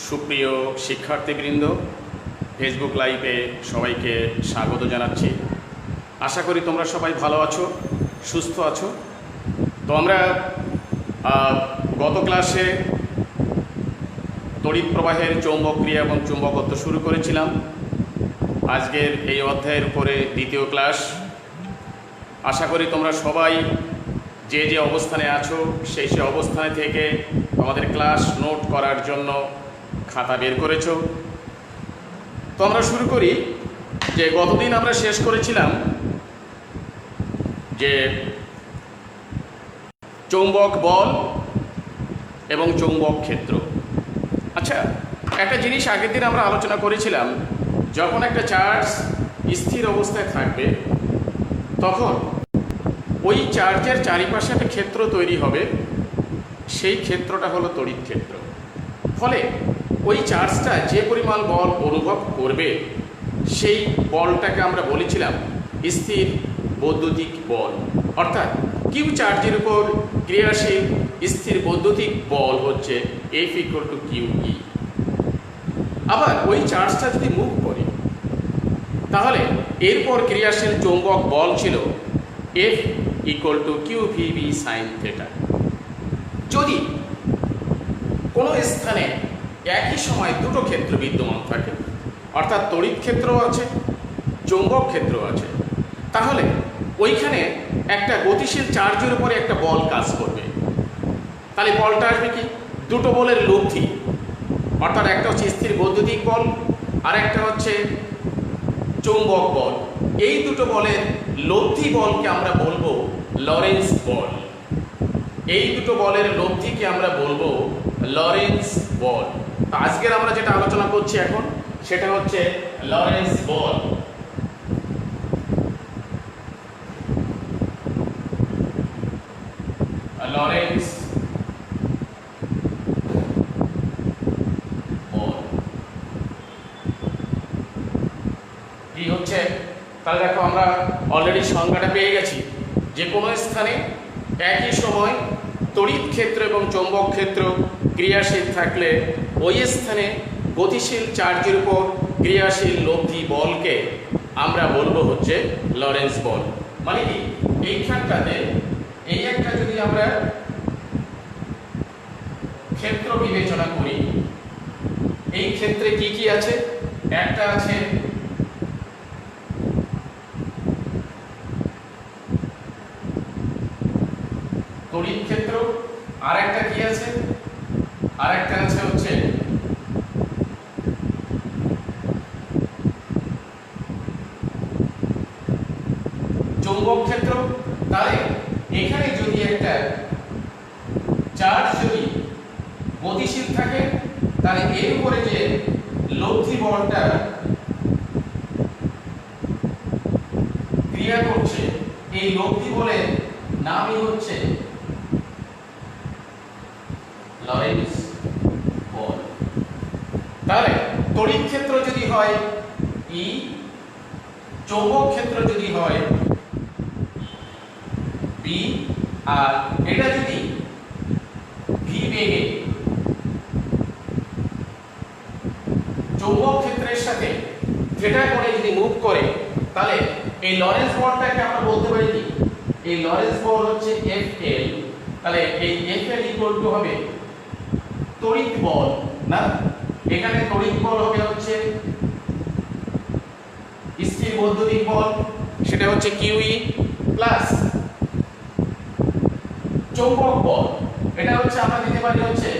সুপ্রিয় শিক্ষার্থীবৃন্দ, ফেসবুক লাইভে সবাইকে স্বাগত জানাচ্ছি। আশা করি তোমরা সবাই ভালো আছো, সুস্থ আছো। তো আমরা গত ক্লাসে তড়িৎ প্রবাহের চৌম্বক ক্রিয়া এবং চুম্বকত্ব শুরু করেছিলাম। আজকের এই অধ্যায়ের উপরে দ্বিতীয় ক্লাস। আশা করি তোমরা সবাই যে যে অবস্থানে আছো সেই অবস্থানে থেকে আমাদের ক্লাস নোট করার জন্য খাতা বের করেছো। তো আমরা শুরু করি যে গতদিন আমরা শেষ করেছিলাম যে চৌম্বক বল এবং চৌম্বক ক্ষেত্র। আচ্ছা, একটা জিনিস আগের দিন আমরা আলোচনা করেছিলাম, যখন একটা চার্জ স্থির অবস্থায় থাকবে তখন ওই চার্জের চারিপাশে একটা ক্ষেত্র তৈরি হবে, সেই ক্ষেত্রটা হলো তড়িৎ ক্ষেত্র। ফলে ওই চার্জটা যে পরিমাণ বল অনুভব করবে সেই বলটাকে আমরা বলেছিলাম স্থির বৈদ্যুতিক বল, অর্থাৎ কিউ চার্জের উপর ক্রিয়াশীল স্থির বৈদ্যুতিক বল হচ্ছে F=QE। আবার ওই চার্জটা যদি মুভ করে তাহলে এরপর ক্রিয়াশীল চৌম্বক বল ছিল F=QVB sin θ। যদি কোনো স্থানে একই সময় দুটো ক্ষেত্র বিদ্যমান থাকে, অর্থাৎ তড়িৎ ক্ষেত্রও আছে চৌম্বক ক্ষেত্রও আছে, তাহলে ওইখানে একটা গতিশীল চার্জের উপরে একটা বল কাজ করবে। তাহলে বলটা আসবে কি? দুটো বলের লব্ধি, অর্থাৎ একটা হচ্ছে স্থির বৈদ্যুতিক বল আর একটা হচ্ছে চৌম্বক বল। এই দুটো বলের লব্ধি বলকে আমরা বলবো লরেন্স বল। এই দুটো বলের লব্ধিকে আমরা বলবো লরেন্স বল। আজকের আমরা যেটা আলোচনা করছি এখন সেটা হচ্ছে লরেন্স বল। লরেন্স বল কি হচ্ছে? তাহলে দেখো, আমরা অলরেডি সংজ্ঞাটা পেয়ে গেছি যে কোনো স্থানে একই সময় তড়িৎ ক্ষেত্র এবং চৌম্বক ক্ষেত্র ক্রিয়াশীল থাকলে ওই স্থানে গতিশীল চার্জের উপর ক্রিয়াশীল লব্ধি বলকে আমরা বলবো হচ্ছে লরেন্স বল। মানে কি, এইখানটাতে এই একটা যদি আমরা ক্ষেত্র বিবেচনা করি, এই ক্ষেত্রে কি কি আছে? একটা আছে তড়িৎ ক্ষেত্র, আর একটা কি আছে? আর একটা আছে হচ্ছে চৌম্বক ক্ষেত্র। তাহলে এখানে যদি একটা চার্জ যদি গতিশীল থাকে তাহলে এর উপরে যে লব্ধি বলটা ক্রিয়া করছে এই লব্ধি বলের নামই হচ্ছে লরেন্স বল। তাহলে তড়িৎ ক্ষেত্র যদি হয় E, চৌম্বক ক্ষেত্র যদি হয় B, আর এটা যদি V বেগে চৌম্বক ক্ষেত্রের সাথে থিটা কোণে যদি মুভ করে তাহলে এই লরেন্স বলটাকে আমরা বলতে পারি কি? এই লরেন্স বল হচ্ছে Fl। তাহলে এই Fl হবে তড়িৎ বল, না? এখানে তড়িৎ বল হবে হচ্ছে স্থির বৈদ্যুতিক বল, সেটা হচ্ছে QE প্লাস চৌম্বক বল, এটা হচ্ছে আমরা দিতে পারি হচ্ছে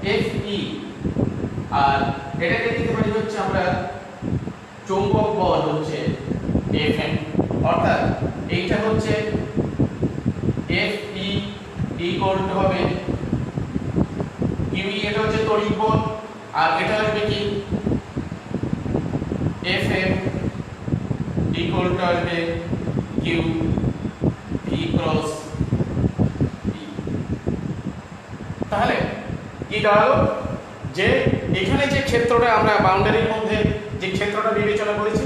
Fe, আর এটাকে দিতে পারি হচ্ছে আমরা চৌম্বক বল হচ্ছে Fm। অর্থাৎ এইটা হচ্ছে Fe হবে QE, এটা হচ্ছে তড়িৎ বল, আর এটা আসবে কি? Fm আসবে Q V ক্রস E। তাহলে কি দাঁড়ালো? যে এখানে যে ক্ষেত্রটা আমরা বাউন্ডারির মধ্যে যে ক্ষেত্রটা বিবেচনা করেছি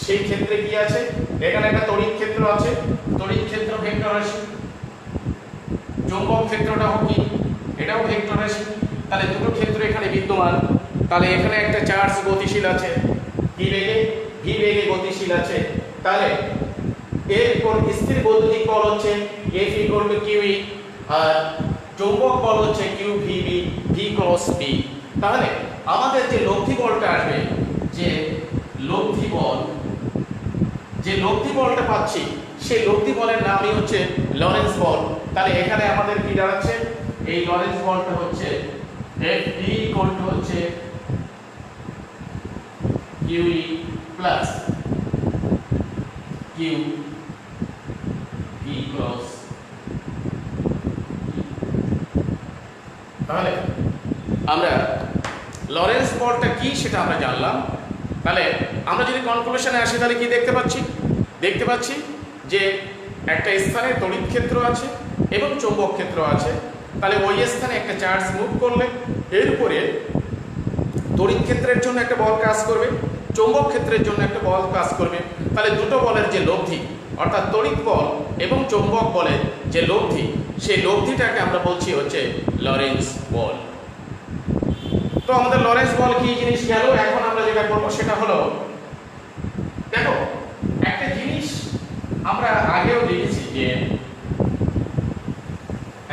সেই ক্ষেত্রে কি আছে? এখানে একটা তড়িৎ ক্ষেত্র আছে, তড়িৎ ক্ষেত্র ভেক্টর রাশি। চৌম্বক ক্ষেত্রটাও কি? এটাও ভেক্টর রাশি। তাহলে দুটো ক্ষেত্র এখানে বিদ্যমান। তাহলে এখানে একটা চার্জ গতিশীল আছে, ভি বেগে গতিশীল আছে। তাহলে এর কোন স্থির বৈদ্যুতিক বল হচ্ছে F ইকুয়াল টু QE, আর চৌম্বক বল হচ্ছে QVB, V ক্রস B। তাহলে আমাদের যে লব্ধি বলটা আসবে, যে লব্ধি বলটা পাচ্ছি, সেই লব্ধি বলের নামই হচ্ছে লরেন্স বল। তাহলে এখানে আমাদের কি দাঁড়াচ্ছে, এই লরেন্স বলটা হচ্ছে F ইকুয়াল টু হচ্ছে QE plus Q V cross. তাহলে আমরা লরেন্স বলটা কি সেটা আমরা জানলাম। তাহলে আমরা যদি কনক্লুশনে আসি, তাহলে কি দেখতে পাচ্ছি যে একটা স্থানে তড়িৎ ক্ষেত্র আছে এবং চৌম্বক ক্ষেত্র আছে। তাহলে ওই স্থানে একটা চার্জ মুভ করলে এর উপরে তড়িৎ ক্ষেত্রের জন্য একটা বল কাজ করবে, চৌম্বক ক্ষেত্রের জন্য একটা বল কাজ করবে। তাহলে দুটো বলের যে লব্ধি, অর্থাৎ তড়িৎ বল এবং চৌম্বক বলের যে লব্ধি, সেই লব্ধিটাকে আমরা বলছি হচ্ছে লরেন্স বল। তো আমাদের লরেন্স বল কি জিনিস গেল। এখন আমরা যেটা করবো সেটা হলো, দেখো একটা জিনিস আমরা আগেও দেখেছি যে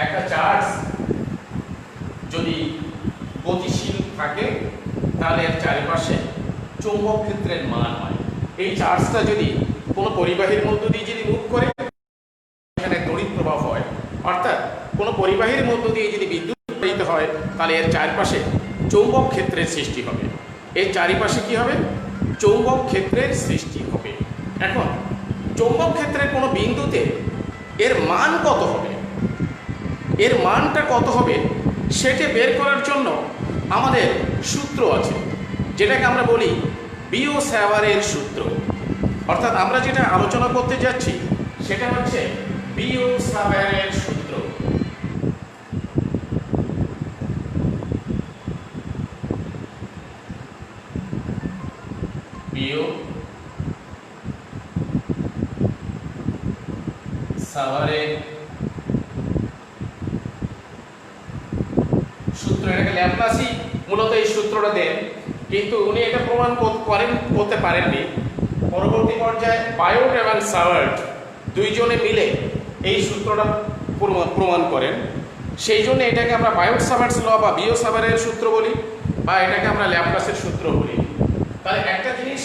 একটা চার্জ যদি গতিশীল থাকে তাহলে এর চারিপাশে চৌম্বক ক্ষেত্রের মান হয়। এই চার্জটা যদি কোনো পরিবাহীর মধ্য দিয়ে যদি মুভ করে, এখানে তড়িৎ প্রবাহ হয়, অর্থাৎ কোনো পরিবাহীর মধ্য দিয়ে যদি বিদ্যুৎ প্রবাহিত হয়, তাহলে এর চারপাশে চৌম্বক ক্ষেত্রের সৃষ্টি হবে। এর চারিপাশে কি হবে, চৌম্বক ক্ষেত্রের সৃষ্টি হবে। এখন চৌম্বক ক্ষেত্রের কোনো বিন্দুতে এর মান কত হবে, এর মানটা কত হবে সেটা বের করার জন্য আমাদের সূত্র আছে, যেটাকে আমরা বলি বিও-স্যাভারের সূত্র। অর্থাৎ আমরা যেটা আলোচনা করতে যাচ্ছি সেটা হচ্ছে বিও-স্যাভারের সূত্র। বিও-স্যাভারের সূত্র, এটাকে ল্যাপ্লাসি মূলত এই সূত্রটা দেন, কিন্তু উনি এটা প্রমাণ করতে পারেননি। পরবর্তী পর্যায়ে বায়োট এবং সাভার্ট দুইজনে মিলে এই সূত্রটা প্রমাণ করেন। সেই জন্য এটাকে আমরা বায়োট সাভার্টস ল বা বিও-স্যাভারের সূত্র বলি, বা এটাকে আমরা ল্যাপ্লাসের সূত্র বলি। তাহলে একটা জিনিস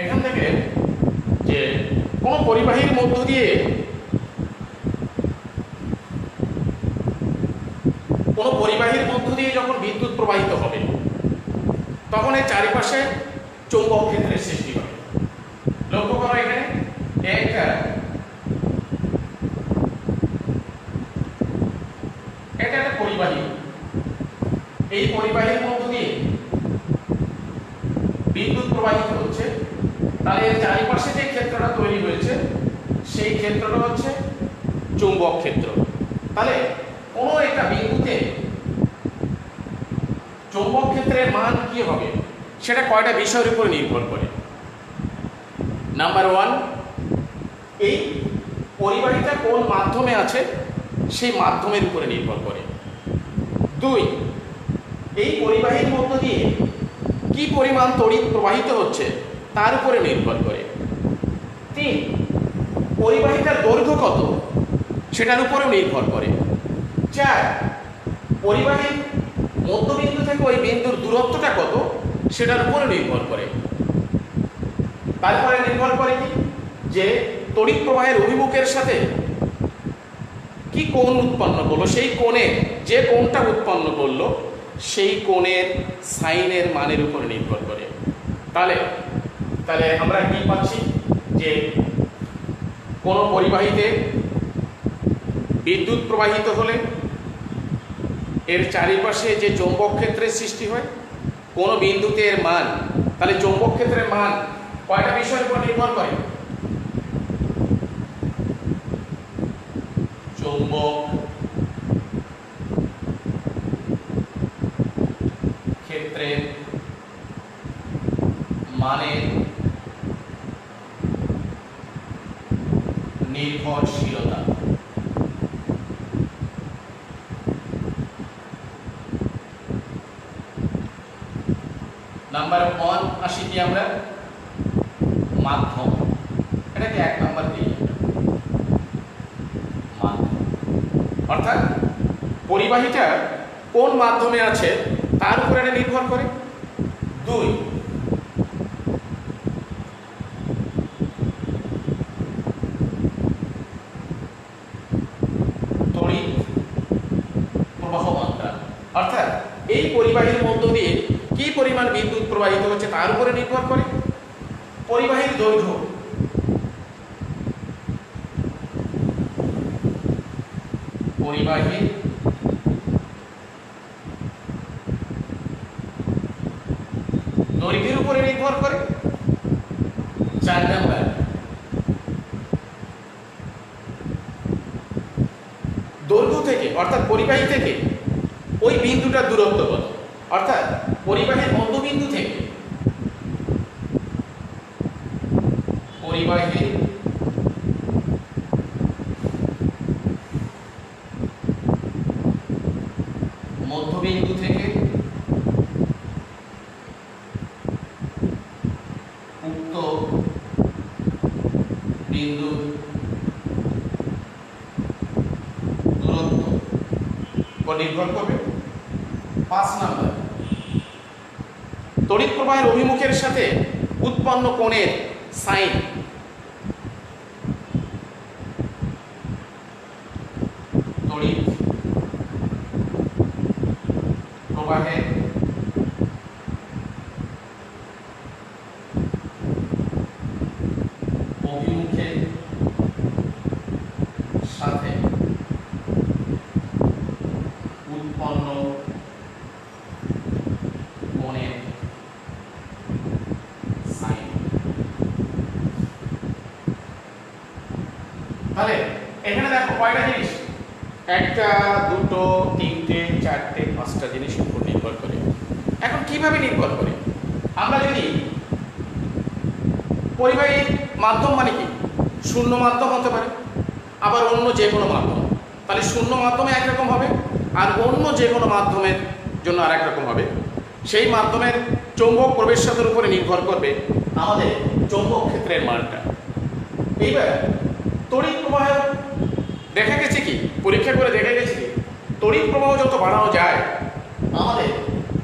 এখান থেকে, যে কোনো পরিবাহীর মধ্য দিয়ে যখন বিদ্যুৎ প্রবাহিত হবে, তখন এর চারিপাশে চৌম্বক ক্ষেত্রের সৃষ্টি হবে। লক্ষ্য করো এখানে এটা একটা পরিবাহী, এই পরিবাহীর মধ্য দিয়ে বিদ্যুৎ প্রবাহিত হচ্ছে। তাহলে এর চারিপাশে যে ক্ষেত্রটা তৈরি হয়েছে সেই ক্ষেত্রটা হচ্ছে চৌম্বক ক্ষেত্র। তাহলে কোনো একটা বিন্দুতে চৌম্বক ক্ষেত্রের মান কি হবে সেটা কয়টা বিষয়ের উপর নির্ভর করে। নাম্বার 1, এই পরিবাহীটা কোন মাধ্যমে আছে সেই মাধ্যমের উপরে নির্ভর করে। 2, এই পরিবাহীর মধ্য দিয়ে কি পরিমাণ তড়িৎ প্রবাহিত হচ্ছে তার উপরে নির্ভর করে। 3, পরিবাহীটার দৈর্ঘ্য কত সেটার উপরেও নির্ভর করে। 4, পরিবাহীর মধ্যবিন্দু থেকে ওই বিন্দুর দূরত্বটা কত সেটার উপরে নির্ভর করে। তারপরে নির্ভর করে কি, যে তড়িৎ প্রবাহের অভিমুখের সাথে কি কোণ উৎপন্ন করলো, সেই কোণে যে কোণটা উৎপন্ন করলো সেই কোণের সাইনের মানের উপরে নির্ভর করে। তাহলে আমরা কি পাচ্ছি, যে কোনো পরিবাহীতে বিদ্যুৎ প্রবাহিত হলে এর চারিপাশে যে চৌম্বক ক্ষেত্রের সৃষ্টি হয়, কোনো বিন্দুতে এর মান, তাহলে চৌম্বক ক্ষেত্রের মান কয়টা বিষয়ের উপর নির্ভর করে, চৌম্বক ক্ষেত্রের মানের নির্ভরশীলতা। নাম্বার 1 আসি কি আমরা মাধ্যম, এটাকে 1 নাম্বার দিই মাধ্যম, অর্থাৎ পরিবাহীটা কোন মাধ্যমে আছে তার উপর এটা নির্ভর করে। 2 তড়িৎ প্রবাহ মাত্রা, অর্থাৎ এই পরিবাহীর মধ্য দিয়ে কি পরিমাণ বিদ্যুৎ প্রবাহিত হচ্ছে তার উপরে নির্ভর করে। পরিবাহীর দৈর্ঘ্য, পরিবাহীর দৈর্ঘ্যের উপরে নির্ভর করে। 4 নাম্বার দৈর্ঘ্য থেকে, অর্থাৎ পরিবাহী থেকে ওই বিন্দুটার দূরত্ব কত, অর্থাৎ পরিবাহীর মধ্যবিন্দু থেকে পরিবাহীর মধ্যবিন্দু থেকে উক্ত বিন্দুর দূরত্ব উপর নির্ভর করবে। 5 নাম্বার তড়িৎ প্রবাহের অভিমুখের সাথে উৎপন্ন কোণের সাইন, তড়িৎ প্রবাহের অভিমুখের সাথে উৎপন্ন কোণের সাইন। তাহলে এখানে দেখো কয়টা জিনিস, 1টা 2টো 3টে 4টে 5টা জিনিস উপর নির্ভর করে। এখন কিভাবে নির্ভর করে, আমরা যদি পরিবাহী মাধ্যম মানে কি, শূন্য মাধ্যম হতে পারে, আবার অন্য যে কোনো মাধ্যম, তাহলে শূন্য মাধ্যমে একরকম হবে আর অন্য যে কোনো মাধ্যমের জন্য আর একরকম হবে। সেই মাধ্যমের চৌম্বক প্রবেশাতের উপরে নির্ভর করবে আমাদের চৌম্বক ক্ষেত্রের মানটা। এইবার তড়িৎ প্রবাহ দেখা গেছে কি, পরীক্ষা করে দেখা গেছে কি, তড়িৎ প্রবাহ যত বাড়ানো যায় আমাদের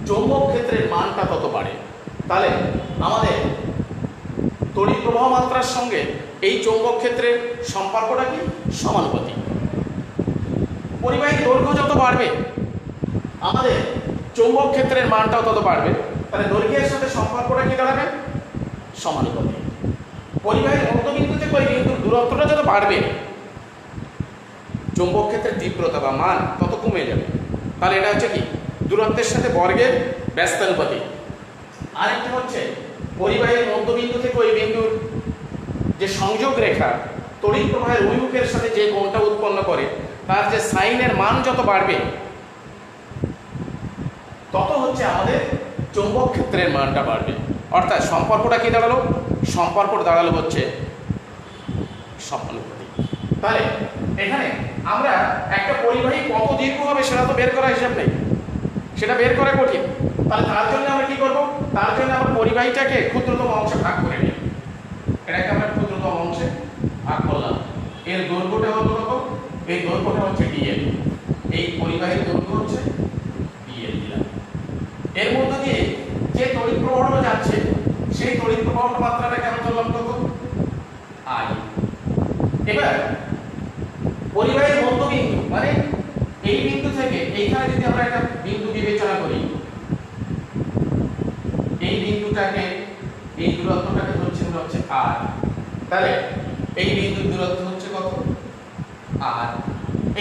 চৌম্বক ক্ষেত্রের মানটা তত বাড়ে। তাহলে আমাদের তড়িৎ প্রবাহ মাত্রার সঙ্গে এই চৌম্বক ক্ষেত্রের সম্পর্কটা কি, সমানুপাতিক। পরিবাহীর দৈর্ঘ্য যত বাড়বে আমাদের চৌম্বক ক্ষেত্রের মানটাও তত বাড়বে। তাহলে দৈর্ঘ্যের সাথে সম্পর্কটা কি দাঁড়াবে, সমানুপাতিক। পরিবাহীর মধ্যবিন্দু থেকে ওই বিন্দুর দূরত্বটা যত বাড়বে চৌম্বক ক্ষেত্রের তীব্রতা বা মান তত কমে যাবে। তাহলে এটা হচ্ছে কি, দূরত্বের সাথে বর্গের ব্যস্তানুপাতিক। আরেকটি হচ্ছে পরিবাহীর মধ্যবিন্দু থেকে ওই বিন্দুর যে সংযোগ রেখা তড়িৎ প্রবাহের অভিমুখের সাথে যে কোণটা উৎপন্ন করে তার যে সাইনের মান যত বাড়বে তত হচ্ছে আমাদের চৌম্বক ক্ষেত্রের মানটা বাড়বে। অর্থাৎ সম্পর্কটা কি দাঁড়ালো, সম্পর্কটা দাঁড়ালো হচ্ছে সমানুপাতিক। তাহলে এখানে আমরা একটা পরিবাহী কত দীর্ঘ হবে সেটা তো বের করা হিসাব নেই, সেটা বের করা কঠিন। তাহলে তার জন্য আমরা কি করব, তার জন্য আমরা পরিবাহীটাকে ক্ষুদ্রতম অংশে ভাগ করে নিই। এটাকে আমরা ক্ষুদ্রতম অংশে ভাগ করলাম। এর দৈর্ঘ্যটা হলো কত, এই দৈর্ঘ্যটা হচ্ছে dl, এই পরিবাহীর দৈর্ঘ্য হচ্ছে dl দিলাম। এর মধ্যে দিয়ে যে তড়িৎ প্রবাহটা যাচ্ছে সেই তড়িৎ প্রবাহটার মাত্রাটা কেমন ধরলাম কত, I। এবার পরিবাহীর মধ্যবিন্দু মানে এই বিন্দু থেকে এইখানে যদি আমরা একটা বিন্দু বিবেচনা করি, এই বিন্দুটাকে, এই দূরত্বটাকে ধরছি আমরা হচ্ছে r। তাহলে এই বিন্দুর দূরত্ব হচ্ছে কত, r।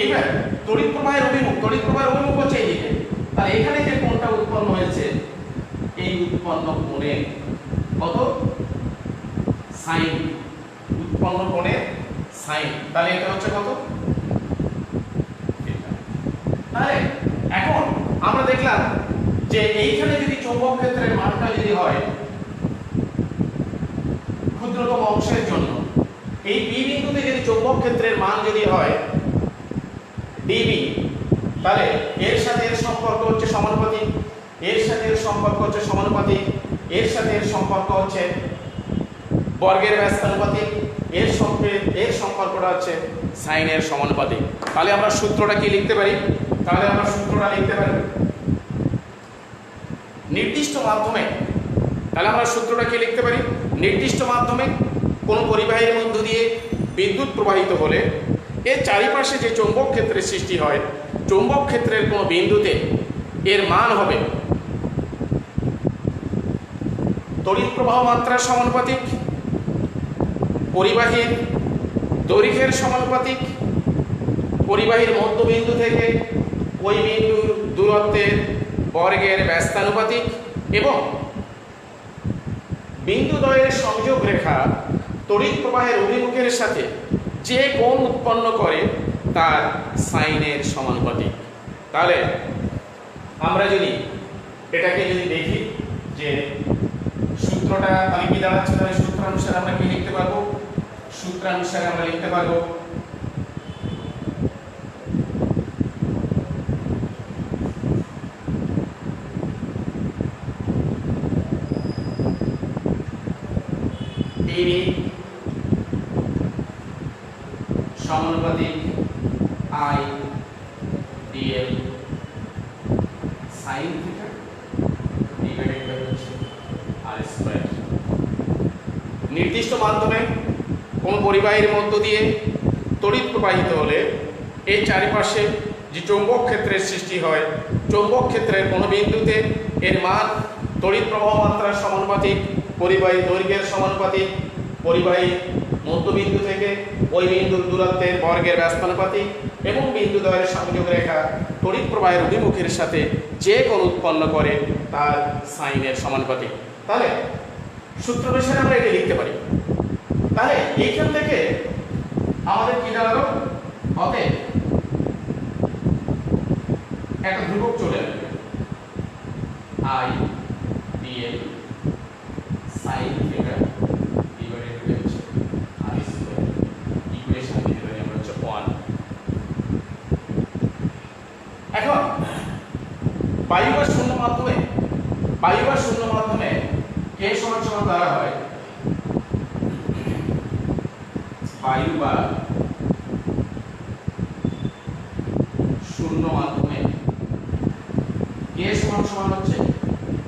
এইবার তড়িৎ প্রবাহের অভিমুখ, তড়িৎ প্রবাহের অভিমুখ হচ্ছে এইদিকে। তাহলে এখানে যে কোণটা উৎপন্ন হয়েছে এই উৎপন্ন কোণের কত, সাইন, উৎপন্ন কোণের সাইন। তাহলে এটা হচ্ছে কত, তাহলে এখন আমরা দেখলাম যে এইখানে যদি চৌম্বক ক্ষেত্রের মানটা যদি হয় ক্ষুদ্রতম অংশের জন্য, এই বি বিন্দুতে যদি চৌম্বক ক্ষেত্রের মান যদি হয় ডিবি, তাহলে এর সাথে এর সম্পর্ক হচ্ছে সমানুপাতিক, এর সাথে এর সম্পর্ক হচ্ছে সমানুপাতিক, এর সাথে এর সম্পর্ক হচ্ছে বর্গের ব্যস্তানুপাতিক, এর সম্পর্কটা হচ্ছে সাইনের সমানুপাতিক। তাহলে আমরা সূত্রটা কি লিখতে পারি? নির্দিষ্ট মাধ্যমে, তাহলে আমরা সূত্রটা কি লিখতে পারি? নির্দিষ্ট মাধ্যমে কোন পরিবাহীর মধ্য দিয়ে বিদ্যুৎ প্রবাহিত হলে এর চারিপাশে যে চৌম্বক ক্ষেত্রের সৃষ্টি হয়, চৌম্বক ক্ষেত্রের কোনো বিন্দুতে এর মান হবে তড়িৎ প্রবাহ মাত্রার সমানুপাতিক, পরিবাহীর দৈর্ঘ্যের সমানুপাতিক, পরিবাহীর মধ্যবিন্দু থেকে ওই বিন্দুর দূরত্বের বর্গের ব্যস্তানুপাতিক এবং বিন্দুদ্বয়ের সংযোগ রেখা তড়িৎ প্রবাহের অভিমুখের সাথে যে কোণ উৎপন্ন করে তার সাইনের সমানুপাতিক। তাহলে আমরা যদি এটাকে দেখি যে সূত্রটা তাহলে কি দাঁড়াচ্ছে, তাহলে সূত্রানুসারে আমরা কি লিখতে পারবো? সূত্রানুসারে আমরা লিখতে পারবো টিভি সমানুপাতিক I DL sine theta divided by R square. নির্দিষ্ট মাধ্যমে কোন পরিবাহীর মধ্য দিয়ে তড়িৎ প্রবাহিত হলে এর চারিপাশে যে চৌম্বক ক্ষেত্রের সৃষ্টি হয়, চৌম্বক ক্ষেত্রের কোনো বিন্দুতে এর মান তড়িৎ প্রবাহ মাত্রার সমানুপাতিক, পরিবাহী দৈর্ঘ্যের সমানুপাতিক, পরিবাহী মধ্যবিন্দু থেকে ওই বিন্দুর দূরত্বের বর্গের ব্যস্তানুপাতিক এবং বিন্দুদ্বয়ের সংযোগ রেখা তড়িৎ প্রবাহের অভিমুখের সাথে যে কোণ উৎপন্ন করে তার সাইনের সমানুপাতিক। তাহলে সূত্র অনুসারে আমরা এটা লিখতে পারি। তাহলে এইখান থেকে আমাদের কি দাঁড়ালো? অতএব একটা ধ্রুবক চলে আসবে I DL sine theta divided by R square. Equation দিতে পারি আমরা হচ্ছে 1। এখন বায়ু বা শূন্য মাধ্যমে কে সমান সমান দ্বারা হয় বায়ু বা শূন্য মাধ্যমে কে সমান সমান হচ্ছে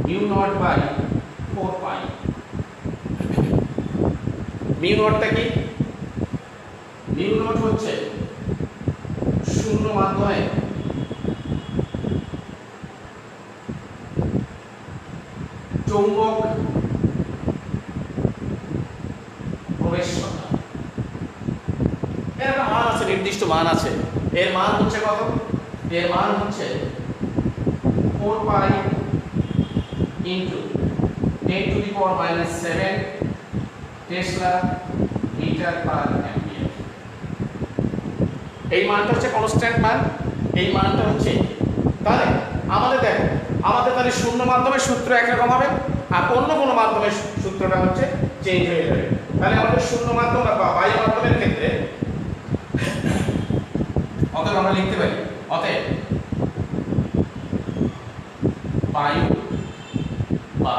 mu naught by 4 pi. Mu নটটা কি? মিউ নট হচ্ছে শূন্য মাধ্যমে চৌম্বক প্রবেশতা। এর একটা মান আছে, নির্দিষ্ট মান আছে। এর মান হচ্ছে কত? এর মান হচ্ছে 4 pi into 10 to the power -7 tesla metre per ampere. এই মানটা হচ্ছে কনস্ট্যান্ট মান, এই মানটা হচ্ছে। তাহলে আমাদের দেখো, আমাদের তাহলে শূন্য মাধ্যমে সূত্র একরকম হবে আর অন্য কোনো মাধ্যমে সূত্রটা হচ্ছে চেঞ্জ হয়ে যাবে। তাহলে আমাদের শূন্য মাধ্যম বা বায়ু মাধ্যমের ক্ষেত্রে অতএব আমরা লিখতে পারি অতএব বায়ু বা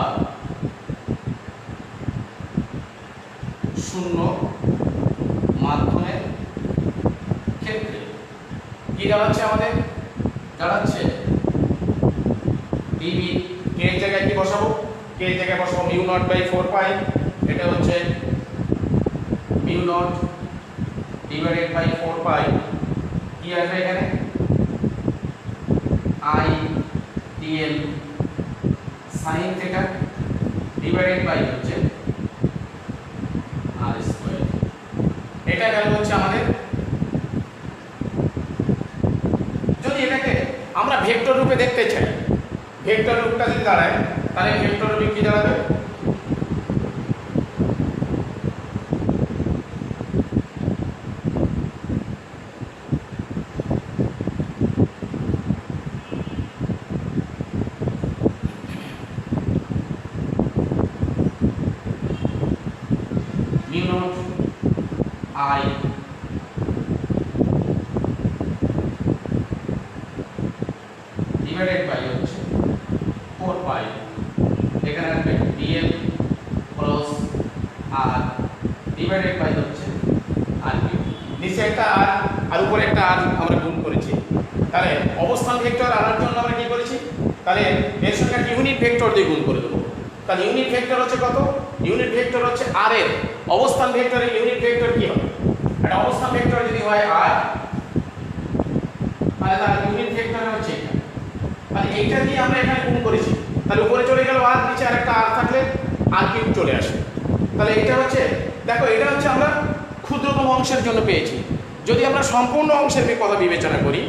শূন্য মাধ্যমের ক্ষেত্রে কি দাঁড়াচ্ছে? আমাদের দাঁড়াচ্ছে ডিবি। কে এর জায়গায় কি বসাবো? কে এর জায়গায় বসাবো মিউ নট বাই 4 পাই। এটা হচ্ছে mu naught divided by 4 pi. কি আসবে এখানে? I DL sine theta divided by হচ্ছে আর স্কয়ার। এটা গেল হচ্ছে আমাদের। যদি এটাকে আমরা ভেক্টর রূপে দেখতে চাই, ভেক্টর রূপটা যদি দাঁড়ায় তাহলে ভেক্টর রূপে কি দাঁড়াবে? Mu naught I divided by হচ্ছে 4 পাই। এখানে আসবে ডিএল আর ডিভাইডেড বাই হচ্ছে আর কিউ। নিচে একটা আর উপরে একটা আর আমরা গুণ করেছি। তাহলে অবস্থান ভেক্টর আনার জন্য আমরা কি করেছি, তাহলে এর সঙ্গে একটা ইউনিট ভেক্টর দিয়ে গুণ করে দেবো। তাহলে ইউনিট ভেক্টর হচ্ছে কত, ইউনিট ভেক্টর হচ্ছে আর এর অবস্থান ভেক্টরের ইউনিট ভেক্টর কি হবে, একটা অবস্থান ভেক্টর যদি হয় আর, তাহলে তার ইউনিট ভেক্টর হচ্ছে এটা। তাহলে এইটা দিয়ে আমরা এখানে গুণ করেছি, তাহলে উপরে চলে গেল আর, নিচে আরেকটা আর থাকলে আর কিউব চলে আসে। তাহলে এটা হচ্ছে, দেখো এটা হচ্ছে আমরা ক্ষুদ্রতম অংশের জন্য পেয়েছি। যদি আমরা সম্পূর্ণ অংশের কথা বিবেচনা করি,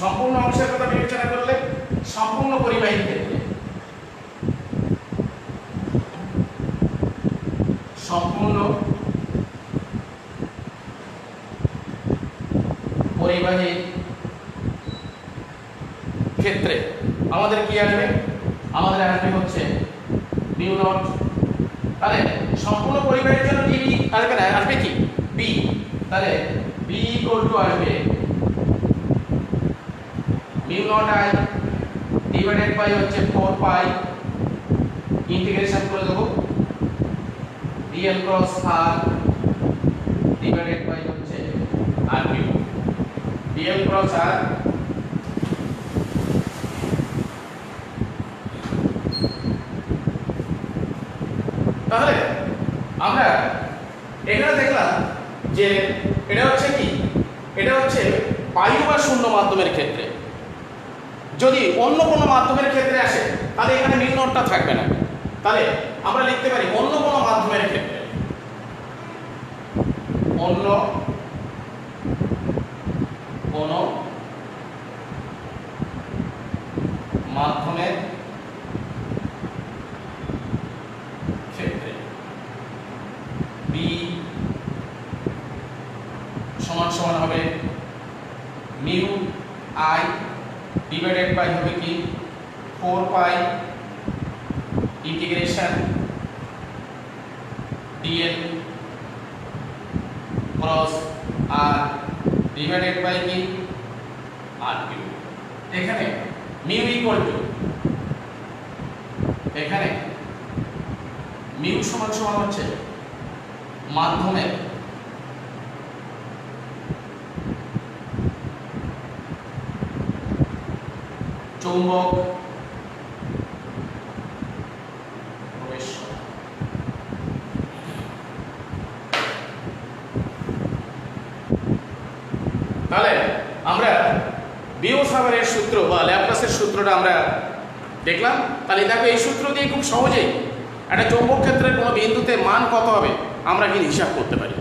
সম্পূর্ণ অংশের কথা বিবেচনা করলে সম্পূর্ণ পরিবাহীর ক্ষেত্রে, সম্পূর্ণ পরিবাহীর ক্ষেত্রে আমাদের কি আসবে, আমাদের আসবে হচ্ছে মিউ নট। তাহলে সম্পূর্ণ পরিবাহীর জন্য ডিবি আসবে না, আসবে কি বি। তাহলে বি ইকুয়াল টু আসবে mu naught I divided by হচ্ছে 4 পাই ইন্টিগ্রেশন করে দেবো dl cross r divided by হচ্ছে r cube, dl cross r. তাহলে আমরা এখানে দেখলাম যে এটা হচ্ছে কি, এটা হচ্ছে বায়ু বা শূন্য মাধ্যমের ক্ষেত্রে। যদি অন্য কোনো মাধ্যমের ক্ষেত্রে আসে তাহলে এখানে মিউ নটটা থাকবে না। তাহলে আমরা লিখতে পারি অন্য কোনো মাধ্যমের ক্ষেত্রে, অন্য কোনো মাধ্যমের ক্ষেত্রে বি সমান সমান হবে মিউ আই ডিভাইডেড বাই হবে কি 4 pi integration dl cross r divided by কি আর কিউ। এখানে মিউ ইকুয়াল টু, এখানে মিউ সমান সমান হচ্ছে মাধ্যমের চৌম্বক প্রবেশ্যতা। তাহলে আমরা বিও-সাভারের সূত্র বা ল্যাপ্লাসের সূত্রটা আমরা দেখলাম। তাহলে দেখো এই সূত্র দিয়ে খুব সহজেই একটা চৌম্বক ক্ষেত্রের কোনো বিন্দুতে মান কত হবে আমরা কিন্তু হিসাব করতে পারি।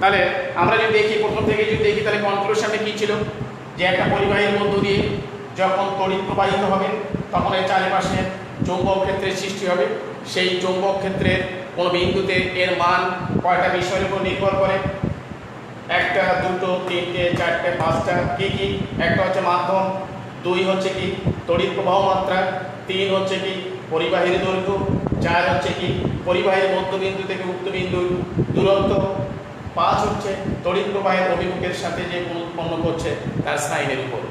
তাহলে আমরা যদি দেখি, প্রথম থেকে যদি দেখি, তাহলে কনক্লুশনে কি ছিল, যে একটা পরিবাহীর মধ্য দিয়ে যখন তড়িৎ প্রবাহিত হবে তখন এর চারিপাশে চৌম্বক ক্ষেত্রের সৃষ্টি হবে। সেই চৌম্বক ক্ষেত্রের কোনো বিন্দুতে এর মান কয়টা বিষয়ের উপর নির্ভর করে, একটা, দুটো, তিনটে, চারটে, পাঁচটা। কি কি? একটা হচ্ছে মাধ্যম, 2 হচ্ছে কি তড়িৎ প্রবাহ মাত্রা, 3 হচ্ছে কি পরিবাহীর দৈর্ঘ্য, 4 হচ্ছে কি পরিবাহীর মধ্যবিন্দু থেকে উক্ত বিন্দুর দূরত্ব, 5 হচ্ছে তড়িৎ প্রবাহের অভিমুখের সাথে যে কোণ উৎপন্ন করছে তার সাইনের উপর।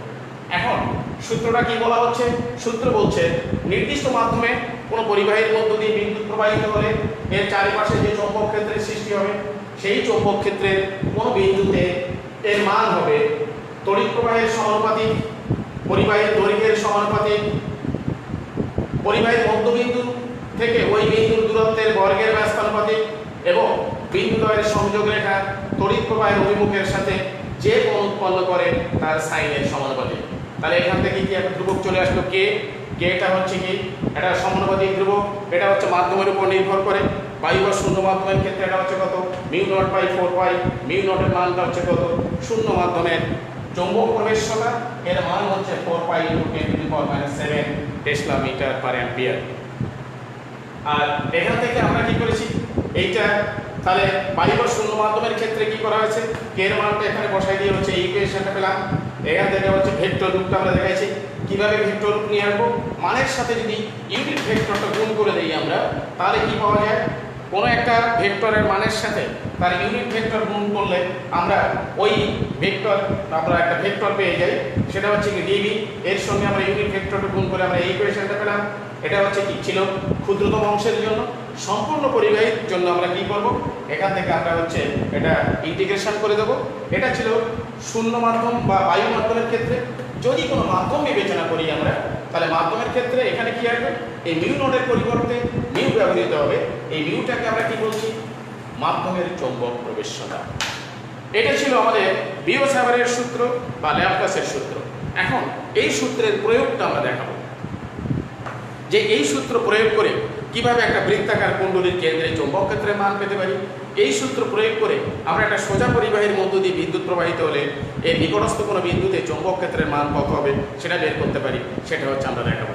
এখন সূত্রটা কি বলা হচ্ছে, সূত্র বলছে নির্দিষ্ট মাধ্যমে কোনো পরিবাহীর মধ্য দিয়ে বিদ্যুৎ প্রবাহিত হলে এর চারিপাশে যে চৌম্বক ক্ষেত্রের সৃষ্টি হবে সেই চৌম্বক ক্ষেত্রের কোনো বিন্দুতে এর মান হবে তড়িৎ প্রবাহের সমানুপাতিক পরিবাহীর দৈর্ঘ্যের সমানুপাতিক পরিবাহীর মধ্যবিন্দু থেকে ওই বিন্দুর দূরত্বের বর্গের ব্যস্তানুপাতিক এবং বিন্দুদ্বয়ের সংযোগ রেখা তড়িৎ প্রবাহের অভিমুখের সাথে যে কোণ উৎপন্ন করে তার সাইনের সমানুপাতিক। তাহলে এখান থেকে কি একটা ধ্রুবক চলে আসলো কে, কেটা হচ্ছে কি এটা সমানুপাতিক ধ্রুবক, এটা হচ্ছে মাধ্যমের উপর নির্ভর করে। বায়ু বা শূন্য মাধ্যমের ক্ষেত্রে এটা হচ্ছে কত, mu naught by 4 pi, mu নটের মানটা হচ্ছে কত, শূন্য মাধ্যমের চৌম্বক প্রবেশ্যতা এর মান হচ্ছে 4 পাই × 10⁻⁷ টেসলা মিটার পার অ্যাম্পিয়ার। আর এখান থেকে আমরা কি করেছি এইটা, তাহলে বায়ু বা শূন্য মাধ্যমের ক্ষেত্রে কি করা হয়েছে, কে এর মানটা এখানে বসাই দিয়ে হচ্ছে এই ইকুয়েশনটা পেলাম। এখান থেকে হচ্ছে ভেক্টর রূপটা আমরা দেখাইছি, কিভাবে ভেক্টর রূপ নিয়ে আসবো, মানের সাথে যদি ইউনিট ভেক্টরটা গুণ করে দেই আমরা, তাহলে কি পাওয়া যায়, কোনো একটা ভেক্টরের মানের সাথে তার ইউনিট ভেক্টর গুণ করলে আমরা ওই ভেক্টর আমরা একটা ভেক্টর পেয়ে যাই, সেটা হচ্ছে কি ডিবি, এর সঙ্গে আমরা ইউনিট ভেক্টরটা গুণ করে আমরা এই ইকুয়েশনটা পেলাম। এটা হচ্ছে কি ছিল ক্ষুদ্রতম অংশের জন্য। সম্পূর্ণ পরিবাহীর জন্য আমরা কি করব, এখান থেকে আমরা হচ্ছে এটা ইন্টিগ্রেশন করে দেব। এটা ছিল শূন্য মাধ্যম বা বায়ু মাধ্যমের ক্ষেত্রে। যদি কোনো মাধ্যম বিবেচনা করি আমরা, তাহলে মাধ্যমের ক্ষেত্রে এখানে কি আসবে, এই মিউ নোডের পরিবর্তে মিউ ব্যবহৃত হবে। এই মিউটাকে আমরা কি বলছি, মাধ্যমের চৌম্বক প্রবেশ্যতা। এটা ছিল আমাদের বিও-সাভারের সূত্র বা ল্যাপ্লাসের সূত্র। এখন এই সূত্রের প্রয়োগটা আমরা দেখাবো, যে এই সূত্র প্রয়োগ করে কিভাবে একটা বৃত্তাকার কুণ্ডলীর কেন্দ্রে চৌম্বক ক্ষেত্রের মান পেতে পারি। এই সূত্র প্রয়োগ করে আমরা একটা সোজা পরিবাহীর মধ্য দিয়ে বিদ্যুৎ প্রবাহিত হলে এর নিকটস্থ কোনো বিন্দুতে চৌম্বক ক্ষেত্রের মান কত হবে সেটা বের করতে পারি। সেটা হচ্ছে আমরা দেখাবো।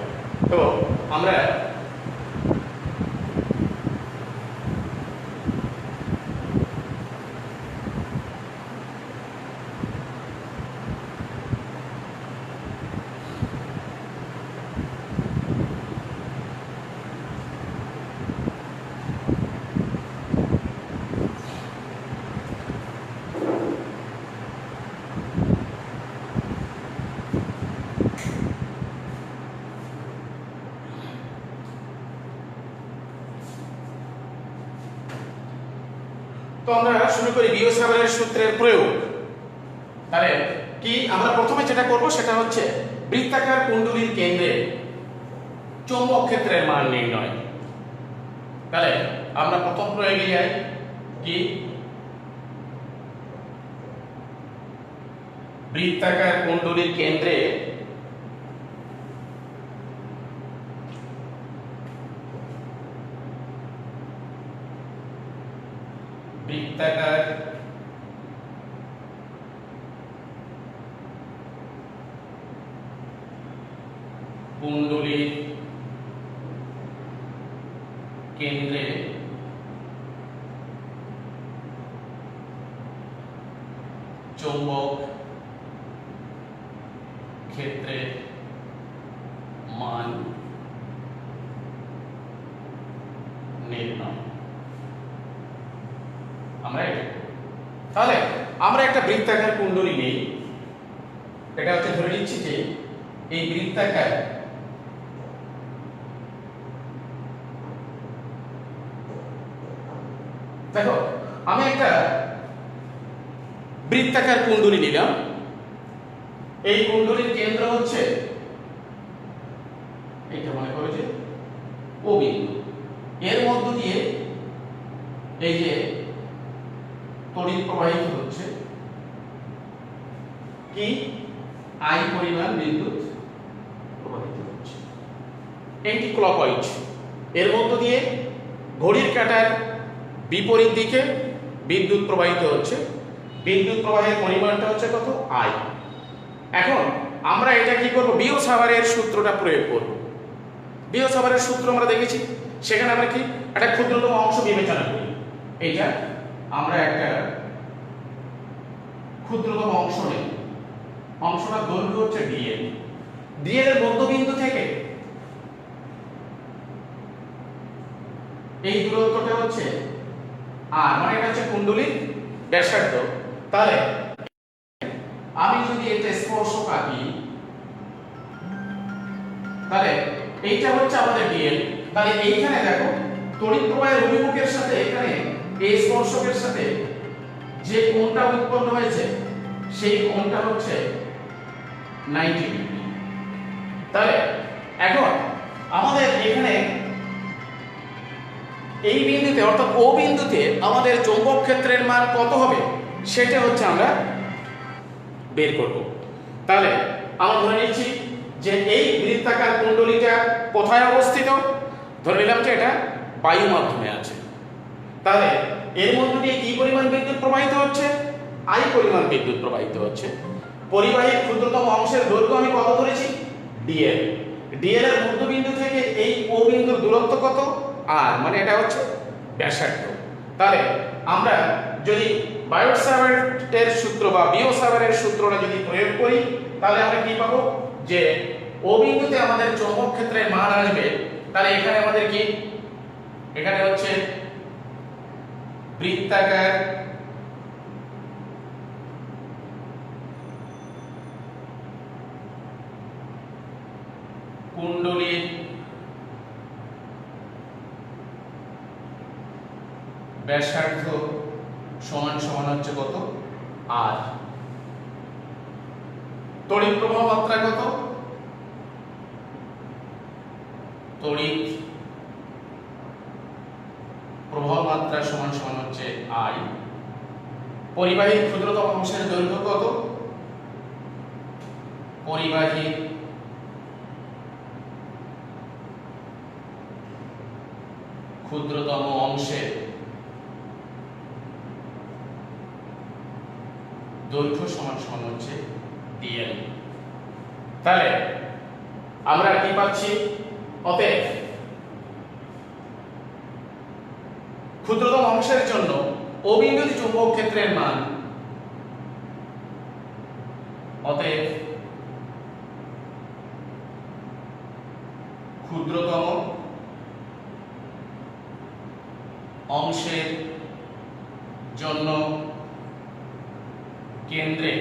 তো আমরা শুরু করি বিও-সাভারের সূত্রের প্রয়োগ। তাহলে কি আমরা প্রথমে যেটা করব সেটা হচ্ছে বৃত্তাকার কুণ্ডলীর কেন্দ্রে চৌম্বক ক্ষেত্রের মান নির্ণয়। তাহলে আমরা প্রথম প্রয়োগে যাই, কি বৃত্তাকার কুণ্ডলীর কেন্দ্রে বৃত্তাকার কুণ্ডলীর কেন্দ্রে চৌম্বক ক্ষেত্রের মান নির্ণয়। তাহলে আমরা একটা বৃত্তাকার কুণ্ডলী নেই, এটা হচ্ছে ধরে নিচ্ছি যে এই বৃত্তাকার দেখো আমি একটা বৃত্তাকার কুণ্ডলী নিলাম। এই কুণ্ডলীর কেন্দ্র হচ্ছে এইটা, মনে করো যে ও বিন্দু, এর মধ্য দিয়ে এই যে তড়িৎ প্রবাহিত হচ্ছে কি আই পরিমাণ বিদ্যুৎ প্রবাহিত হচ্ছে এন্টি ক্লকওয়াইজ। এর মধ্য দিয়ে ঘড়ির কাঁটার বিপরীত দিকে বিদ্যুৎ প্রবাহিত হচ্ছে। বিদ্যুৎ প্রবাহের পরিমাণটা হচ্ছে কত, আই। এখন আমরা এটা কি করব, বিও-সাভারের সূত্রটা প্রয়োগ করব। বিও-সাভারের সূত্র আমরা দেখেছি, সেখানে আমরা কি একটা ক্ষুদ্রতম অংশ বিবেচনা করি। এইটা আমরা একটা ক্ষুদ্রতম অংশ নেই, অংশটার দৈর্ঘ্য হচ্ছে ডিএল। ডিএল এর মধ্যবিন্দু থেকে এই দূরত্বটা হচ্ছে আর, মানে এটা হচ্ছে কুণ্ডলীর ব্যাসার্ধ। তাহলে আমি যদি এটা স্পর্শক আঁকি, তাহলে এইটা হচ্ছে আমাদের ডিএল। তাহলে এইখানে দেখো তড়িৎ প্রবাহের অভিমুখের সাথে এখানে এই স্পর্শকের সাথে যে কোণটা উৎপন্ন হয়েছে সেই কোণটা হচ্ছে 90 ডিগ্রি। তাহলে এখন আমাদের এখানে এই বিন্দুতে অর্থাৎ ও বিন্দুতে আমাদের চৌম্বক ক্ষেত্রের মান কত হবে সেটা হচ্ছে আমরা বের করব। তাহলে আমরা ধরে নিচ্ছি যে এই বৃত্তাকার কুণ্ডলীটা কোথায় অবস্থিত, ধরে নিলাম যে এটা বায়ু মাধ্যমে আছে। তাহলে এর মধ্যে দিয়ে কি পরিমাণ বিদ্যুৎ প্রবাহিত হচ্ছে, আই পরিমাণ বিদ্যুৎ প্রবাহিত হচ্ছে। পরিবাহীর ক্ষুদ্রতম অংশের দৈর্ঘ্য আমি কত ধরেছি, ডিএল। ডিএল এর মধ্যবিন্দু থেকে এই ও বিন্দুর দূরত্ব কত, আর, মানে এটা হচ্ছে ব্যাসার্ধ। তাহলে আমরা যদি বায়ো-সাভারের সূত্র বা বিও-সাভারের সূত্রটা যদি প্রয়োগ করি, তাহলে আমরা কি পাবো, যে ও বিন্দুতে আমাদের চৌম্বক ক্ষেত্রের মান আসবে। তাহলে এখানে আমাদের কি, এখানে হচ্ছে বৃত্তাকার কুণ্ডলীর ব্যাসার্ধ সমান সমান হচ্ছে কত আর তড়িৎ প্রবাহ মাত্রা কত তড়িৎ প্রবাহ মাত্রা সমান সমান হচ্ছে আই পরিবাহীর ক্ষুদ্রতম অংশের দৈর্ঘ্য কত পরিবাহীর ক্ষুদ্রতম অংশের দৈর্ঘ্য সমান সমান হচ্ছে dl তাহলে আমরা কি পাচ্ছি অতএব ক্ষুদ্রতম অংশের জন্য অবিন্দুতি চুম্বক ক্ষেত্রের মান অতএব ক্ষুদ্রতম অংশের জন্য কেন্দ্রে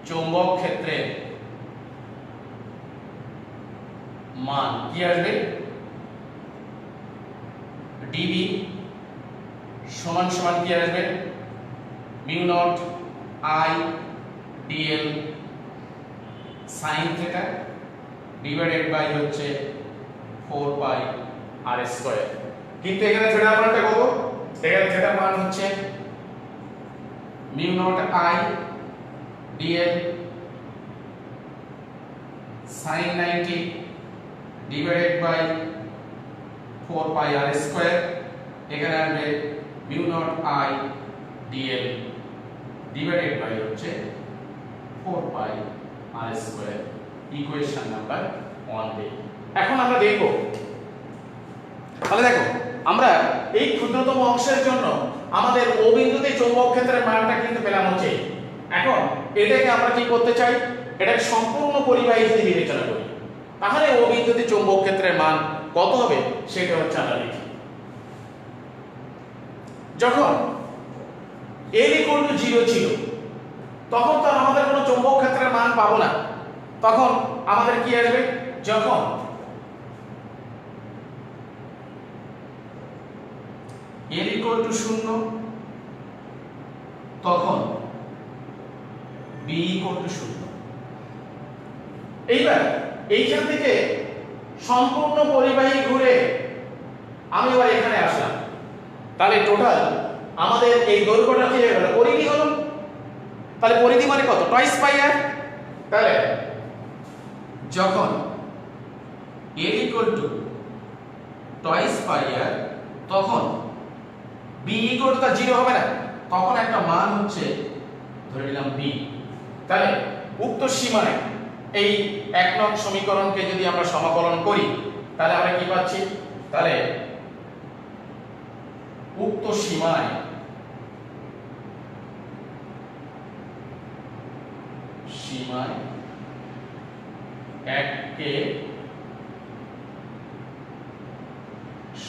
চৌম্বক ক্ষেত্রের মান কি আসবে ডিবি সমান সমান কি আসবে mu naught I DL sine theta divided by হচ্ছে 4 পাই আর স্কয়ার কিন্তু এখানে থিটার মানটা কত এখানে থিটার মান হচ্ছে mu naught I DL sin 90 divided by 4 pi r square এখানে আসবে mu naught I dl divided by হচ্ছে 4 pi r square equation number 1 দে এখন আমরা দেখব তাহলে দেখো আমরা এই ক্ষুদ্রতম অংশের জন্য আমাদের ও বিন্দুতে চৌম্বক ক্ষেত্রের মানটা কিন্তু পেলাম হচ্ছে এখন এটাকে আমরা কি করতে চাই এটাকে সম্পূর্ণ পরিবাহী যদি বিবেচনা করি তাহলে ও বিন্দুতে চৌম্বক ক্ষেত্রের মান কত হবে সেটা হচ্ছে আমরা লিখি যখন l = 0 ছিল তখন তো আমাদের কোনো চৌম্বক ক্ষেত্রের মান পাবো না তখন আমাদের কি আসবে যখন l = 0 তখন b = 0 এইবার এইখান থেকে সম্পূর্ণ পরিবাহী ঘুরে আমি এবার এখানে আসলাম তাহলে টোটাল আমাদের এই দৈর্ঘ্যটা কি হয়ে গেল পরিধি হলো তাহলে পরিধি মানে কত টুয়াইস পাই আর তাহলে যখন l = টুয়াইস পাই আর তখন b = 0 হবে না তখন একটা মান হচ্ছে ধরে নিলাম b তাহলে উক্ত সীমায় এই এক নং সমীকরণকে যদি আমরা সমাকলন করি তাহলে আমরা কি পাচ্ছি তাহলে উক্ত সীমায় এককে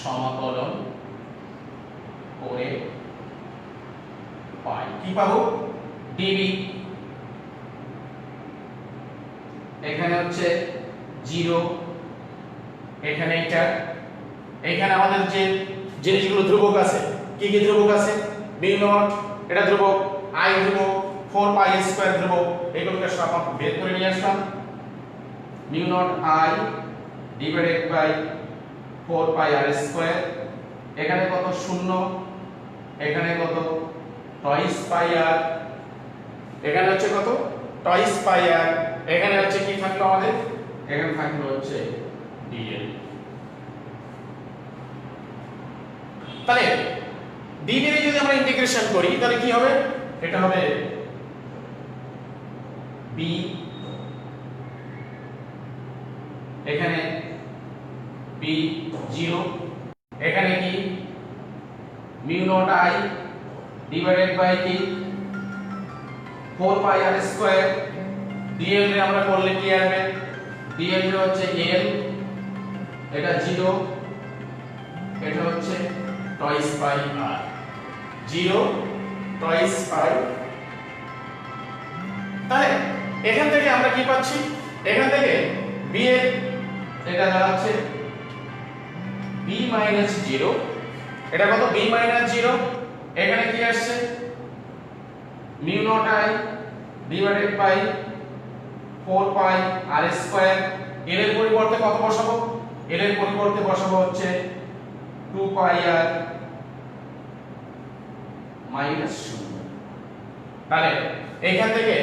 সমাকলন করে পাই কি পাবো ডিবি এখানে হচ্ছে 0 এখানে এটা এখানে আমাদের যে জিনিসগুলো ধ্রুবক আছে কি কি ধ্রুবক আছে মিউ নট এটা ধ্রুবক আই ধ্রুবক 4 পাই স্কয়ার ধ্রুবক এগুলোকে সব আমরা বের করে নিয়ে আসলাম mu naught I divided by 4 pi R square এখানে কত 0 এখানে কত টুয়াইস পাই আর এখানে হচ্ছে কত টুয়াইস পাই আর এখানে হচ্ছে কি থাকলো আমাদের এখানে থাকলো হচ্ছে dl তাহলে dv এর যদি আমরা ইন্টিগ্রেশন করি তাহলে কি হবে এটা হবে b এখানে b 0 এখানে কি mu naught I divided by কি 4 পাই আর স্কয়ার dl রে আমরা করলে কি আসবে dl রে হচ্ছে l এটা 0 এটা হচ্ছে টয়েস পাই আর, 0 টয়েস পাই। তাহলে এখান থেকে আমরা কি পাচ্ছি, এখান থেকে b এর এটা দাঁড়াচ্ছে b মাইনাস 0, এটা কত b মাইনাস 0, এখানে কি আসছে mu naught i divided by 4 pi R square. এর পরিবর্তে কত বসাবো, এর পরিবর্তে বসাবো হচ্ছে 2 পাই আর মাইনাস 0। তাহলে এখান থেকে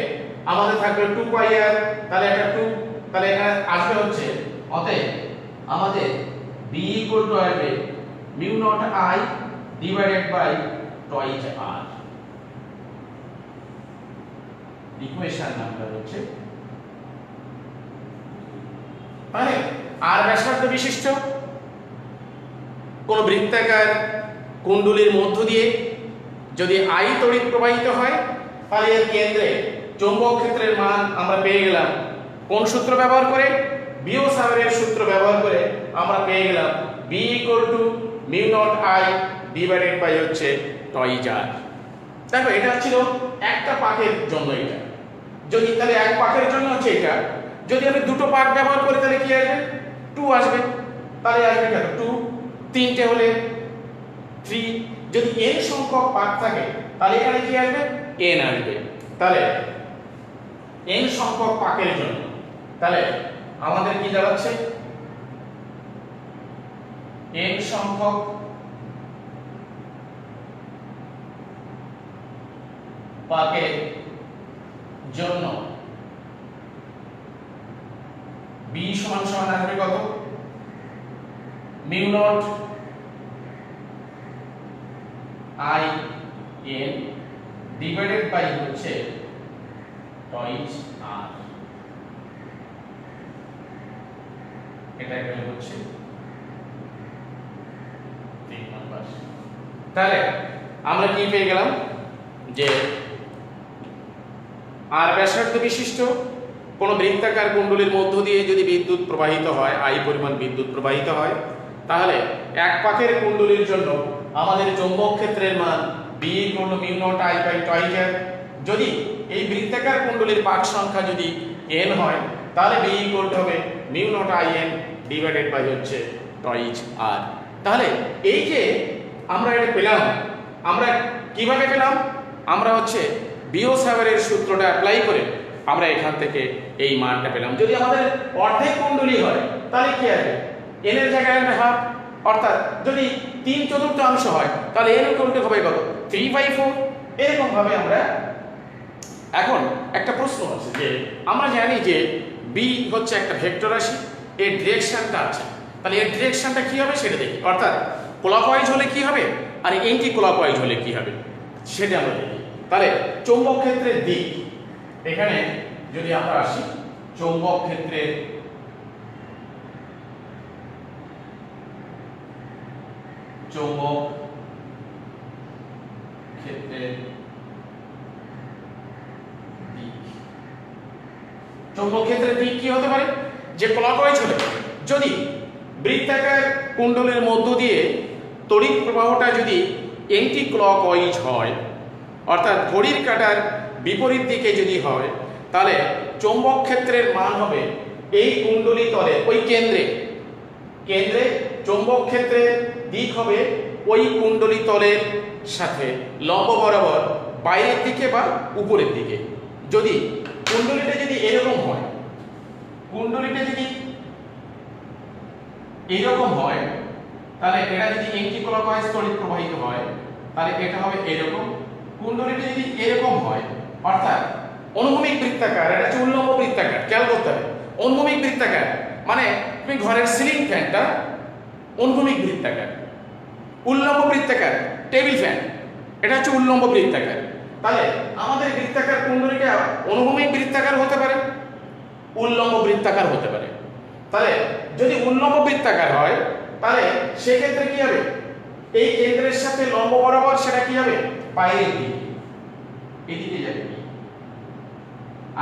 আমাদের থাকবে 2 পাই আর, তাহলে এটা 2, তাহলে এখানে আসবে হচ্ছে, অতএব আমাদের b ইকুয়াল টু আসবে mu naught i divided by twice r। Equation number হচ্ছে, মানে আর ব্যাসার্ধ বিশিষ্ট কোন বৃত্তাকার কুণ্ডলীর মধ্য দিয়ে যদি I তড়িৎ প্রবাহিত হয়, তাহলে এর কেন্দ্রে চৌম্বক ক্ষেত্রের মান আমরা পেয়ে গেলাম কোন সূত্র ব্যবহার করে, বিওসাভারের সূত্র ব্যবহার করে আমরা পেয়ে গেলাম b equal to mu naught i divided by হচ্ছে টয়েস r। দেখো এটা ছিল একটা পাকের জন্য, এটা যদি তাহলে এক পাকের জন্য হচ্ছে এটা, যদি আমি দুটো পাক ব্যবহার করি তাহলে কি আসবে 2 আসবে, তাহলে আসবে কত 2, তিনটে হলে 3, যদি n সংখ্যক পাক থাকে তাহলে এখানে কি আসবে n আসবে। তাহলে n সংখ্যক পাকের জন্য তাহলে আমাদের কি দাঁড়াচ্ছে, n সংখ্যক পাকের জন্য b সমান সমান আসবে কত mu naught i n divided by হচ্ছে টয়েস r। এটা গেল হচ্ছে 3 নাম্বার। তাহলে আমরা কি পেয়ে গেলাম যে আর ব্যাসার্ধ বিশিষ্ট কোন বৃত্তাকার কুণ্ডলীর মধ্য দিয়ে যদি বিদ্যুৎ প্রবাহিত হয়, I পরিমাণ বিদ্যুৎ প্রবাহিত হয়, তাহলে এক পাকের কুণ্ডলীর জন্য আমাদের চৌম্বক ক্ষেত্রের মান b equal to mu naught i by twice r। যদি এই বৃত্তাকার কুণ্ডলীর পাক সংখ্যা যদি n হয়, তাহলে b ইকুয়াল টু হবে mu naught i n divided by হচ্ছে টয়েস r। তাহলে এই যে আমরা এটা পেলাম, আমরা কিভাবে পেলাম, আমরা হচ্ছে বিওসাভারের সূত্রটা অ্যাপ্লাই করে আমরা এখান থেকে এই মানটা পেলাম। যদি আমাদের অর্ধেক কুণ্ডলী হয় তাহলে কি আসবে n এর জায়গায় আসবে হাফ, অর্থাৎ যদি 3/4 হয় তাহলে n ইকুয়াল টু হবে কত 3/4। এরকম ভাবে আমরা, এখন একটা প্রশ্ন আছে যে আমরা জানি যে b হচ্ছে একটা ভেক্টর রাশি, এর ডিরেকশনটা আছে, তাহলে এর ডিরেকশনটা কি হবে সেটা দেখি, অর্থাৎ ক্লকওয়াইজ হলে কি হবে আর এন্টি ক্লকওয়াইজ হলে কি হবে সেটা আমরা দেখি। তাহলে চৌম্বক ক্ষেত্রের দিক, এখানে যদি আমরা আসি চৌম্বক ক্ষেত্রের দিক, চৌম্বক ক্ষেত্রের দিক কি হতে পারে, যে ক্লকওয়াইজ হলে যদি বৃত্তাকার কুণ্ডলীর মধ্য দিয়ে তড়িৎ প্রবাহটা যদি এন্টি ক্লকওয়াইজ হয়, অর্থাৎ ঘড়ির কাঁটার বিপরীত দিকে যদি হয়, তাহলে চৌম্বক ক্ষেত্রের মান হবে এই কুণ্ডলী তলে ওই কেন্দ্রে চৌম্বক ক্ষেত্রের দিক হবে ওই কুণ্ডলী তলের সাথে লম্ব বরাবর বাইরের দিকে বা উপরের দিকে। যদি কুণ্ডলীটা যদি এরকম হয়, কুণ্ডলীটা যদি এরকম হয়, তাহলে এটা যদি এন্টি ক্লকওয়াইজ তড়িৎ প্রবাহিত হয় তাহলে এটা হবে এরকম। কুণ্ডলীটা যদি এরকম হয়, অর্থাৎ অনুভূমিক বৃত্তাকার, এটা হচ্ছে উল্লম্ব বৃত্তাকার, খেয়াল করতে হবে অনুভূমিক বৃত্তাকার মানে তুমি ঘরের সিলিং ফ্যানটা অনুভূমিক বৃত্তাকার, উল্লম্ব বৃত্তাকার টেবিল ফ্যান এটা হচ্ছে উল্লম্ব বৃত্তাকার। তাহলে আমাদের বৃত্তাকার কুণ্ডলীটা অনুভূমিক বৃত্তাকার হতে পারে, উল্লম্ব বৃত্তাকার হতে পারে। তাহলে যদি উল্লম্ব বৃত্তাকার হয় তাহলে সেক্ষেত্রে কি হবে, এই কেন্দ্রের সাথে লম্ব বরাবর সেটা কি হবে বাইরের দিকে, এদিকে যাবে।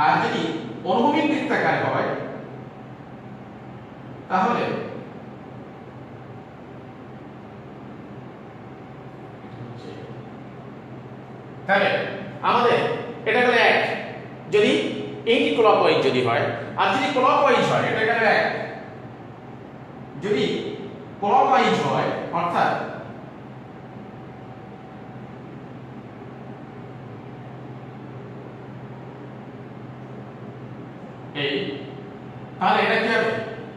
আর যদি অনুভূমিক বৃত্তাকার হয় তাহলে তাহলে আমাদের এটা গেল 1 যদি এন্টি ক্লকওয়াইজ যদি হয়, আর যদি ক্লকওয়াইজ হয় এটা গেল 1। যদি ক্লকওয়াইজ হয় অর্থাৎ এই, তাহলে এটা কি হবে?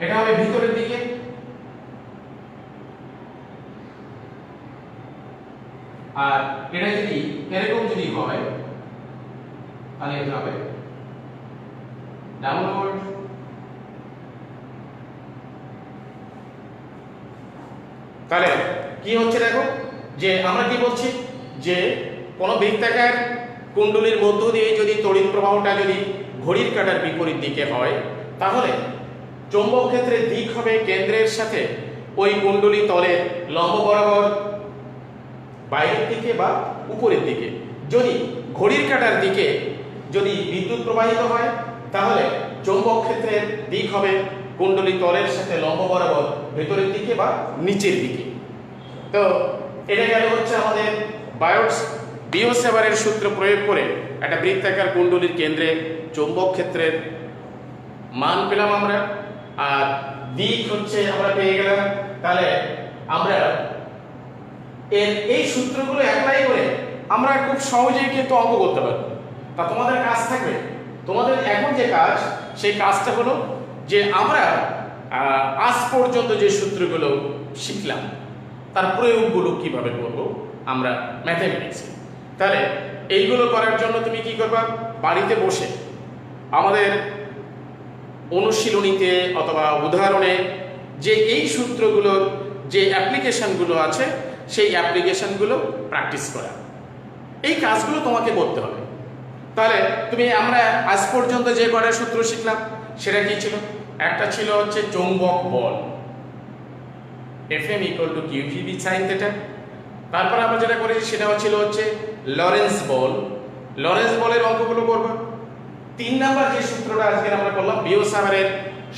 এটা হবে ভিতরের দিকে, আর এটা যদি এরকম যদি হয় তাহলে এটা হবে ডাউনওয়ার্ড। তাহলে কি হচ্ছে দেখো, যে আমরা কি বলছি যে কোনো বৃত্তাকার কুণ্ডলীর মধ্য দিয়ে যদি তড়িৎ প্রবাহটা যদি ঘড়ির কাঁটার বিপরীত দিকে হয়, তাহলে চৌম্বক ক্ষেত্রের দিক হবে কেন্দ্রের সাথে ওই কুণ্ডলী তলের লম্ব বরাবর বাইরের দিকে বা উপরের দিকে। যদি ঘড়ির কাঁটার দিকে যদি বিদ্যুৎ প্রবাহিত হয়, তাহলে চৌম্বক ক্ষেত্রের দিক হবে কুণ্ডলী তলের সাথে লম্ব বরাবর ভেতরের দিকে বা নিচের দিকে। তো এটা গেল হচ্ছে আমাদের বিও-সেভারের সূত্র প্রয়োগ করে একটা বৃত্তাকার কুণ্ডলীর কেন্দ্রে চৌম্বক ক্ষেত্রের মান পেলাম আমরা, আর দিক হচ্ছে আমরা পেয়ে গেলাম। তাহলে আমরা এই সূত্রগুলো অ্যাপ্লাই করে আমরা খুব সহজেই কিন্তু অঙ্ক করতে পারবো। তা তোমাদের কাজ থাকবে, তোমাদের এখন যে কাজ, সেই কাজটা হলো যে আমরা আজ পর্যন্ত যে সূত্রগুলো শিখলাম তার প্রয়োগগুলো কিভাবে করব আমরা ম্যাথমেটিক্সে। তাহলে এইগুলো করার জন্য তুমি কি করবা, বাড়িতে বসে আমাদের অনুশীলনীতে অথবা উদাহরণে যে এই সূত্রগুলোর যে অ্যাপ্লিকেশনগুলো আছে সেই অ্যাপ্লিকেশনগুলো প্র্যাকটিস করা, এই কাজগুলো তোমাকে করতে হবে। তাহলে আমরা আজ পর্যন্ত যে কয়টা সূত্র শিখলাম সেটা কি ছিল? একটা ছিল হচ্ছে চৌম্বক বল, Fm = qvb sin θ। তারপর আমরা যেটা করেছি সেটা ছিল হচ্ছে লরেন্স বল, লরেন্স বলের অঙ্কগুলো করব। 3 নাম্বার যে সূত্রটা আজকে আমরা করলাম বিও-সেভারের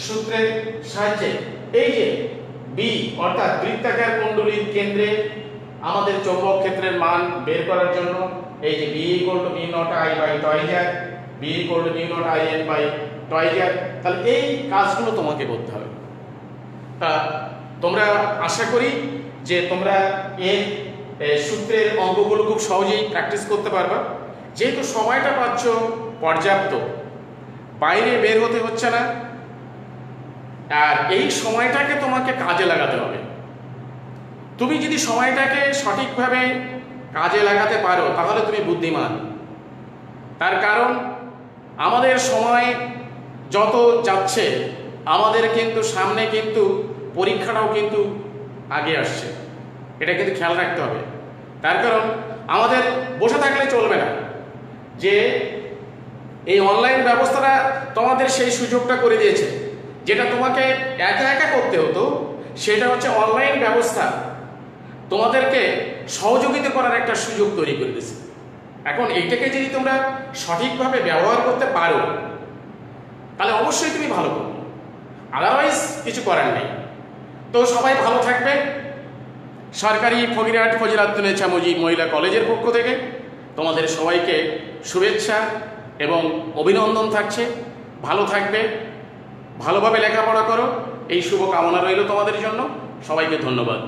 সূত্রের সাহায্যে, এই যে বি অর্থাৎ বৃত্তাকার কুণ্ডলীর কেন্দ্রে আমাদের চৌম্বক ক্ষেত্রের মান বের করার জন্য এই যে B = μ0I/2r, B = μ0In/2r, তাহলে এই কাজগুলো তোমাকে করতে হবে। তা তোমরা আশা করি যে তোমরা এই সূত্রের অঙ্কগুলো খুব সহজেই প্র্যাকটিস করতে পারবা। যেহেতু সময়টা পাচ্ছ পর্যাপ্ত, বাইরে বের হতে হচ্ছে না, আর এই সময়টাকে তোমাকে কাজে লাগাতে হবে। তুমি যদি সময়টাকে সঠিকভাবে কাজে লাগাতে পারো তাহলে তুমি বুদ্ধিমান। তার কারণ আমাদের সময় যত যাচ্ছে আমাদের কিন্তু সামনে কিন্তু পরীক্ষাটাও কিন্তু আগে আসছে, এটা কিন্তু খেয়াল রাখতে হবে। তার কারণ আমাদের বসে থাকলে চলবে না, যে এই অনলাইন ব্যবস্থাটা তোমাদের সেই সুযোগটা করে দিয়েছে। যেটা তোমাকে একা একা করতে হতো সেটা হচ্ছে অনলাইন ব্যবস্থা তোমাদেরকে সহযোগিতা করার একটা সুযোগ তৈরি করে দিয়েছে। এখন এইটাকে যদি তোমরা সঠিকভাবে ব্যবহার করতে পারো তাহলে অবশ্যই তুমি ভালো করবে, আদারওয়াইজ কিছু করার নেই। তো সবাই ভালো থাকবে। সরকারি ফকিরহাট ফজিলাতুন্নেছা মুজিব মহিলা কলেজের পক্ষ থেকে তোমাদের সবাইকে শুভেচ্ছা এবং অভিনন্দন থাকছে। ভালো থাকবে, ভালোভাবে লেখাপড়া করো, এই শুভ কামনা রইল তোমাদের জন্য। সবাইকে ধন্যবাদ।